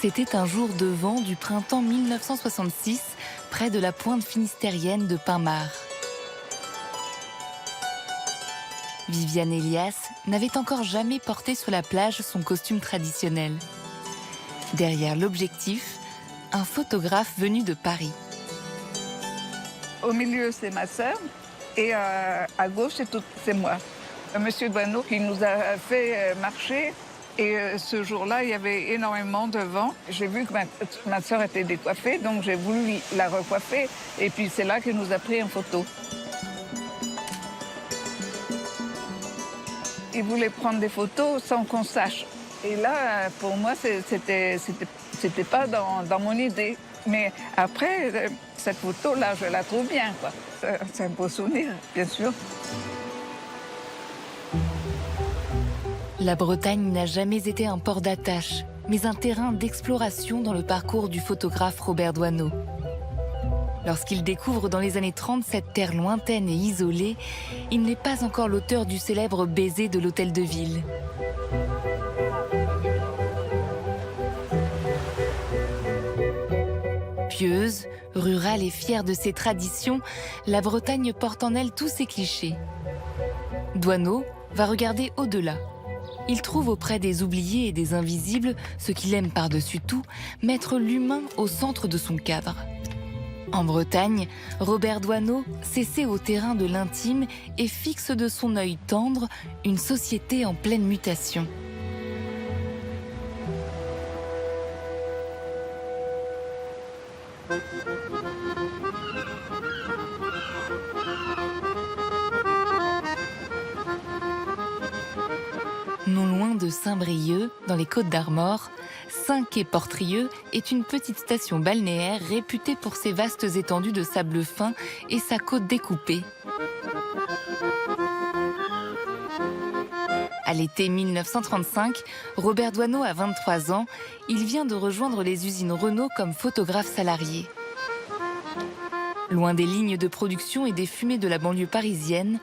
C'était un jour de vent du printemps 1966, près de la pointe finistérienne de Pinmar. Viviane Elias n'avait encore jamais porté sur la plage son costume traditionnel. Derrière l'objectif, un photographe venu de Paris. Au milieu, c'est ma sœur et à gauche, c'est moi. Monsieur Douaneau qui nous a fait marcher. Et ce jour-là, il y avait énormément de vent. J'ai vu que ma sœur était décoiffée, donc j'ai voulu la recoiffer. Et puis c'est là qu'il nous a pris en photo. Il voulait prendre des photos sans qu'on sache. Et là, pour moi, c'était pas dans mon idée. Mais après, cette photo-là, je la trouve bien, quoi. C'est un beau souvenir, bien sûr. La Bretagne n'a jamais été un port d'attache, mais un terrain d'exploration dans le parcours du photographe Robert Doisneau. Lorsqu'il découvre dans les années 30 cette terre lointaine et isolée, il n'est pas encore l'auteur du célèbre baiser de l'hôtel de ville. Pieuse, rurale et fière de ses traditions, la Bretagne porte en elle tous ses clichés. Doisneau va regarder au-delà. Il trouve auprès des oubliés et des invisibles, ce qu'il aime par-dessus tout, mettre l'humain au centre de son cadre. En Bretagne, Robert Doisneau s'essaie au terrain de l'intime et fixe de son œil tendre une société en pleine mutation. Non loin de Saint-Brieuc, dans les Côtes-d'Armor, Saint-Quay-Portrieux est une petite station balnéaire réputée pour ses vastes étendues de sable fin et sa côte découpée. À l'été 1935, Robert Doisneau a 23 ans. Il vient de rejoindre les usines Renault comme photographe salarié. Loin des lignes de production et des fumées de la banlieue parisienne,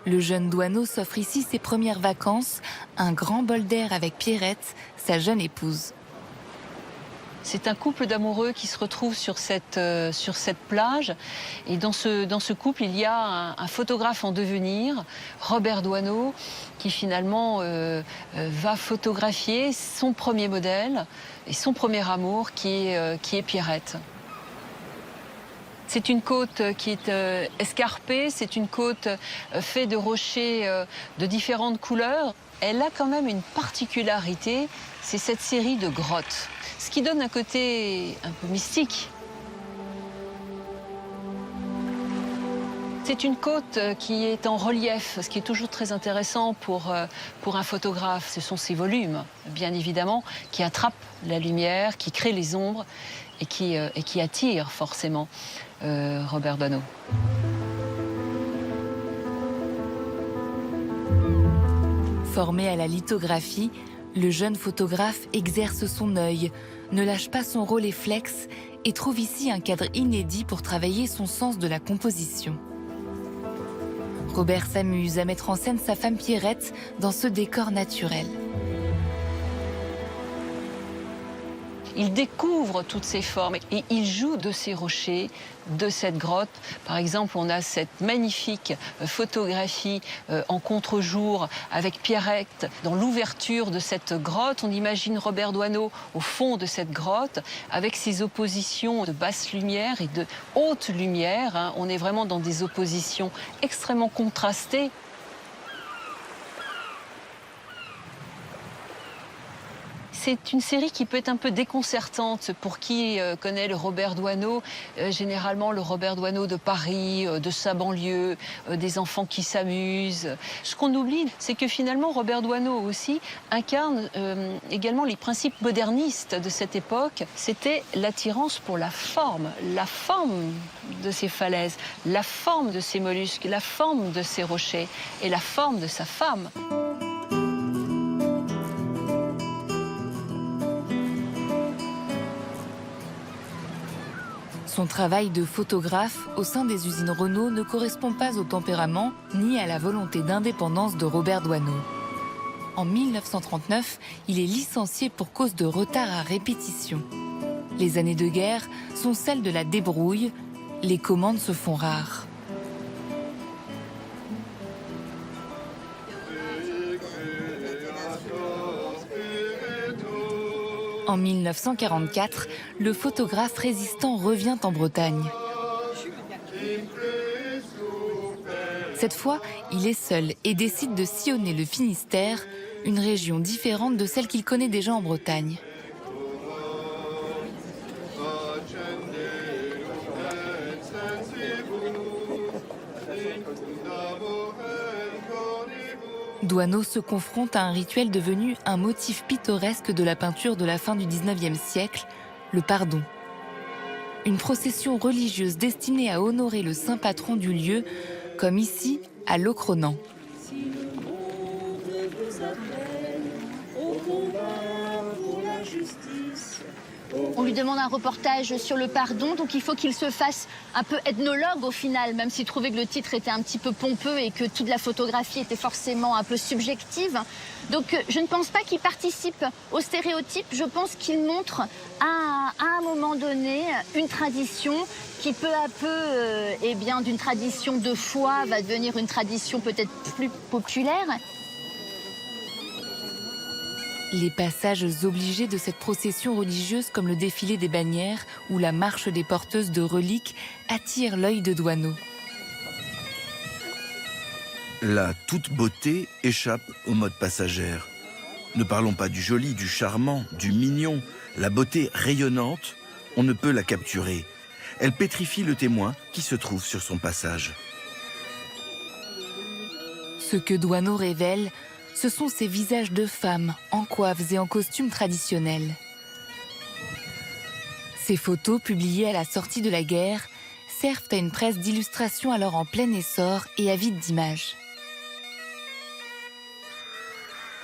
le jeune Doisneau s'offre ici ses premières vacances, un grand bol d'air avec Pierrette, sa jeune épouse. C'est un couple d'amoureux qui se retrouve sur cette plage. Et dans ce couple, il y a un photographe en devenir, Robert Doisneau, qui finalement va photographier son premier modèle et son premier amour, qui est Pierrette. C'est une côte qui est escarpée, c'est une côte faite de rochers de différentes couleurs. Elle a quand même une particularité, c'est cette série de grottes, ce qui donne un côté un peu mystique. C'est une côte qui est en relief, ce qui est toujours très intéressant pour un photographe. Ce sont ses volumes, bien évidemment, qui attrapent la lumière, qui créent les ombres et qui attirent forcément Robert Doisneau. Formé à la lithographie, le jeune photographe exerce son œil, ne lâche pas son Rolleiflex et trouve ici un cadre inédit pour travailler son sens de la composition. Robert s'amuse à mettre en scène sa femme Pierrette dans ce décor naturel. Il découvre toutes ces formes et il joue de ces rochers, de cette grotte. Par exemple, on a cette magnifique photographie en contre-jour avec Pierrette dans l'ouverture de cette grotte. On imagine Robert Doisneau au fond de cette grotte avec ses oppositions de basse lumière et de haute lumière. Hein. On est vraiment dans des oppositions extrêmement contrastées. C'est une série qui peut être un peu déconcertante pour qui connaît le Robert Doisneau, généralement le Robert Doisneau de Paris, de sa banlieue, des enfants qui s'amusent. Ce qu'on oublie, c'est que finalement Robert Doisneau aussi incarne également les principes modernistes de cette époque. C'était l'attirance pour la forme de ces falaises, la forme de ces mollusques, la forme de ces rochers et la forme de sa femme. Son travail de photographe au sein des usines Renault ne correspond pas au tempérament ni à la volonté d'indépendance de Robert Doisneau. en 1939, il est licencié pour cause de retard à répétition. Les années de guerre sont celles de la débrouille. Les commandes se font rares. En 1944, le photographe résistant revient en Bretagne. Cette fois, il est seul et décide de sillonner le Finistère, une région différente de celle qu'il connaît déjà en Bretagne. Doisneau se confronte à un rituel devenu un motif pittoresque de la peinture de la fin du XIXe siècle, le pardon. Une procession religieuse destinée à honorer le saint patron du lieu, comme ici à Locronan. On lui demande un reportage sur le pardon, donc il faut qu'il se fasse un peu ethnologue au final, même s'il trouvait que le titre était un petit peu pompeux et que toute la photographie était forcément un peu subjective. Donc je ne pense pas qu'il participe au stéréotype, je pense qu'il montre à un moment donné une tradition qui peu à peu, d'une tradition de foi va devenir une tradition peut-être plus populaire. Les passages obligés de cette procession religieuse comme le défilé des bannières ou la marche des porteuses de reliques attirent l'œil de Doisneau. La toute beauté échappe aux modes passagères. Ne parlons pas du joli, du charmant, du mignon. La beauté rayonnante, on ne peut la capturer. Elle pétrifie le témoin qui se trouve sur son passage. Ce que Doisneau révèle, ce sont ces visages de femmes en coiffes et en costumes traditionnels. Ces photos, publiées à la sortie de la guerre, servent à une presse d'illustration alors en plein essor et avide d'images.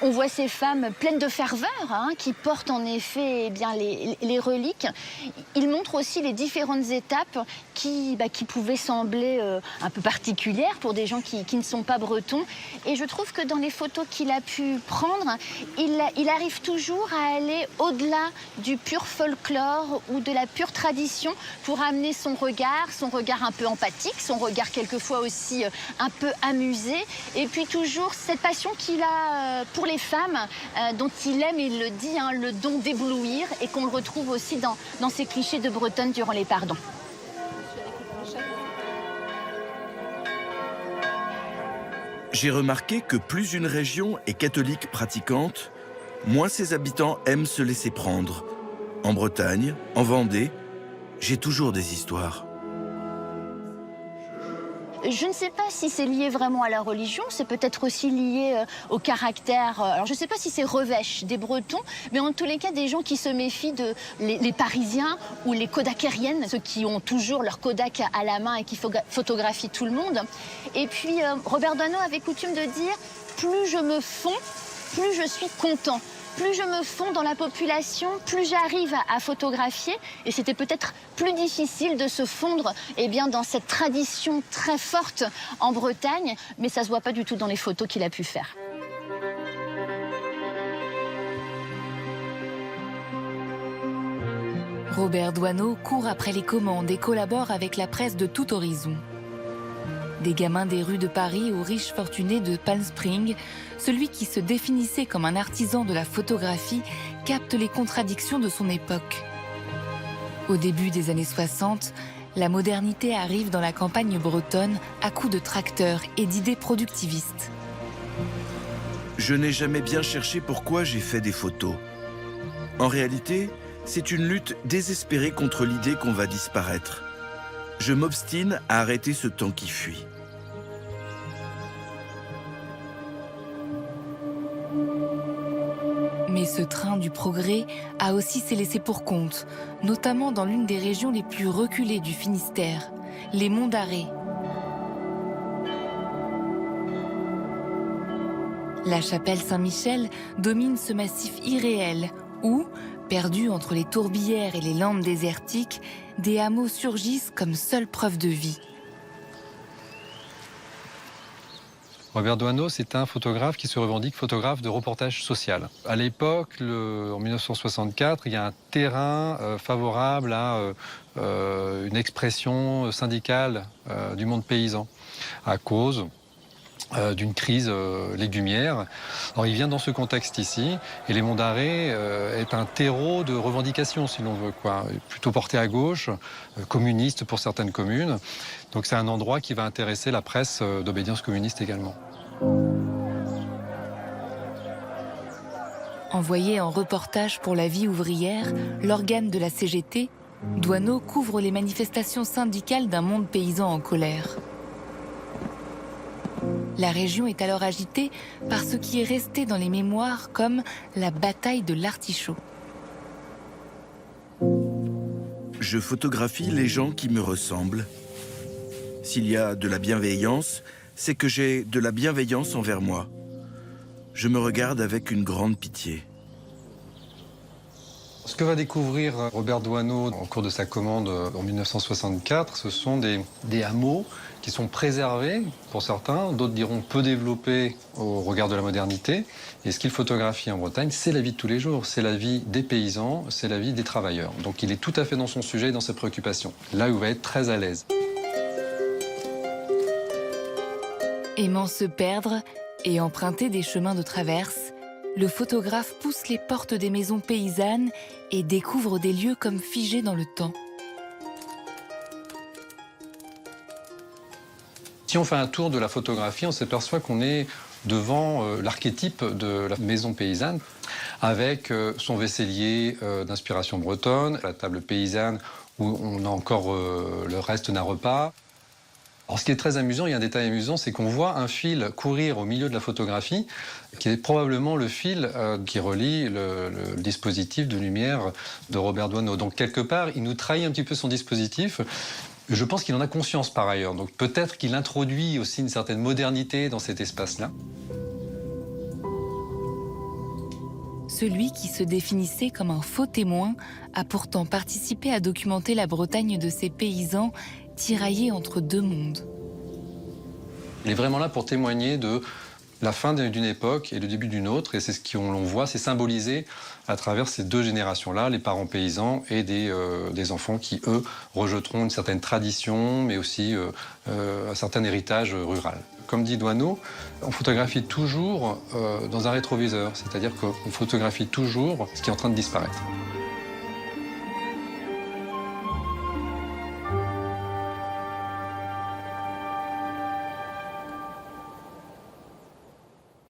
On voit ces femmes pleines de ferveur, qui portent en effet les reliques. Il montre aussi les différentes étapes qui pouvaient sembler un peu particulières pour des gens qui ne sont pas bretons. Et je trouve que dans les photos qu'il a pu prendre, il arrive toujours à aller au-delà du pur folklore ou de la pure tradition pour amener son regard un peu empathique, son regard quelquefois aussi un peu amusé. Et puis toujours cette passion qu'il a pour les femmes, dont il aime, il le dit, le don d'éblouir, et qu'on le retrouve aussi dans ces clichés de Bretonne durant les pardons. J'ai remarqué que plus une région est catholique pratiquante, moins ses habitants aiment se laisser prendre. En Bretagne, en Vendée, j'ai toujours des histoires. Je ne sais pas si c'est lié vraiment à la religion, c'est peut-être aussi lié au caractère. Alors je ne sais pas si c'est revêche des Bretons, mais en tous les cas des gens qui se méfient de les Parisiens ou les Kodakériennes, ceux qui ont toujours leur Kodak à la main et qui photographient tout le monde. Et puis Robert Doisneau avait coutume de dire « plus je me fonds, plus je suis content ». Plus je me fonds dans la population, plus j'arrive à photographier. Et c'était peut-être plus difficile de se fondre dans cette tradition très forte en Bretagne. Mais ça ne se voit pas du tout dans les photos qu'il a pu faire. Robert Doisneau court après les commandes et collabore avec la presse de tout horizon. Des gamins des rues de Paris aux riches fortunés de Palm Springs, celui qui se définissait comme un artisan de la photographie capte les contradictions de son époque. Au début des années 60, la modernité arrive dans la campagne bretonne à coups de tracteurs et d'idées productivistes. Je n'ai jamais bien cherché pourquoi j'ai fait des photos. En réalité, c'est une lutte désespérée contre l'idée qu'on va disparaître. Je m'obstine à arrêter ce temps qui fuit. Mais ce train du progrès a aussi ses laissés-pour-compte, notamment dans l'une des régions les plus reculées du Finistère, les Monts d'Arrée. La chapelle Saint-Michel domine ce massif irréel où, perdus entre les tourbières et les landes désertiques, des hameaux surgissent comme seule preuve de vie. Robert Doisneau, c'est un photographe qui se revendique photographe de reportage social. À l'époque, en 1964, il y a un terrain favorable à une expression syndicale du monde paysan, à cause d'une crise légumière. Alors il vient dans ce contexte ici, et les Monts d'Arrée est un terreau de revendication, si l'on veut, quoi. Plutôt porté à gauche, communiste pour certaines communes. Donc c'est un endroit qui va intéresser la presse d'obédience communiste également. Envoyé en reportage pour la vie ouvrière, l'organe de la CGT, Doisneau couvre les manifestations syndicales d'un monde paysan en colère. La région est alors agitée par ce qui est resté dans les mémoires comme la bataille de l'Artichaut. Je photographie les gens qui me ressemblent. S'il y a de la bienveillance, c'est que j'ai de la bienveillance envers moi. Je me regarde avec une grande pitié. Ce que va découvrir Robert Doisneau au cours de sa commande en 1964, ce sont des hameaux qui sont préservés pour certains, d'autres diront peu développés au regard de la modernité. Et ce qu'il photographie en Bretagne, c'est la vie de tous les jours, c'est la vie des paysans, c'est la vie des travailleurs. Donc il est tout à fait dans son sujet et dans ses préoccupations, là où il va être très à l'aise. Aimant se perdre et emprunter des chemins de traverse, le photographe pousse les portes des maisons paysannes et découvre des lieux comme figés dans le temps. Si on fait un tour de la photographie, on s'aperçoit qu'on est devant l'archétype de la maison paysanne, avec son vaisselier d'inspiration bretonne, la table paysanne où on a encore le reste d'un repas. Alors, ce qui est très amusant, il y a un détail amusant, c'est qu'on voit un fil courir au milieu de la photographie, qui est probablement le fil qui relie le dispositif de lumière de Robert Doisneau. Donc quelque part, il nous trahit un petit peu son dispositif. Je pense qu'il en a conscience par ailleurs, donc peut-être qu'il introduit aussi une certaine modernité dans cet espace-là. Celui qui se définissait comme un faux témoin a pourtant participé à documenter la Bretagne de ses paysans tiraillés entre deux mondes. Il est vraiment là pour témoigner de la fin d'une époque et le début d'une autre, et c'est ce qu'on voit, c'est symbolisé à travers ces deux générations-là, les parents paysans et des enfants qui, eux, rejetteront une certaine tradition, mais aussi un certain héritage rural. Comme dit Doisneau, on photographie toujours dans un rétroviseur, c'est-à-dire qu'on photographie toujours ce qui est en train de disparaître.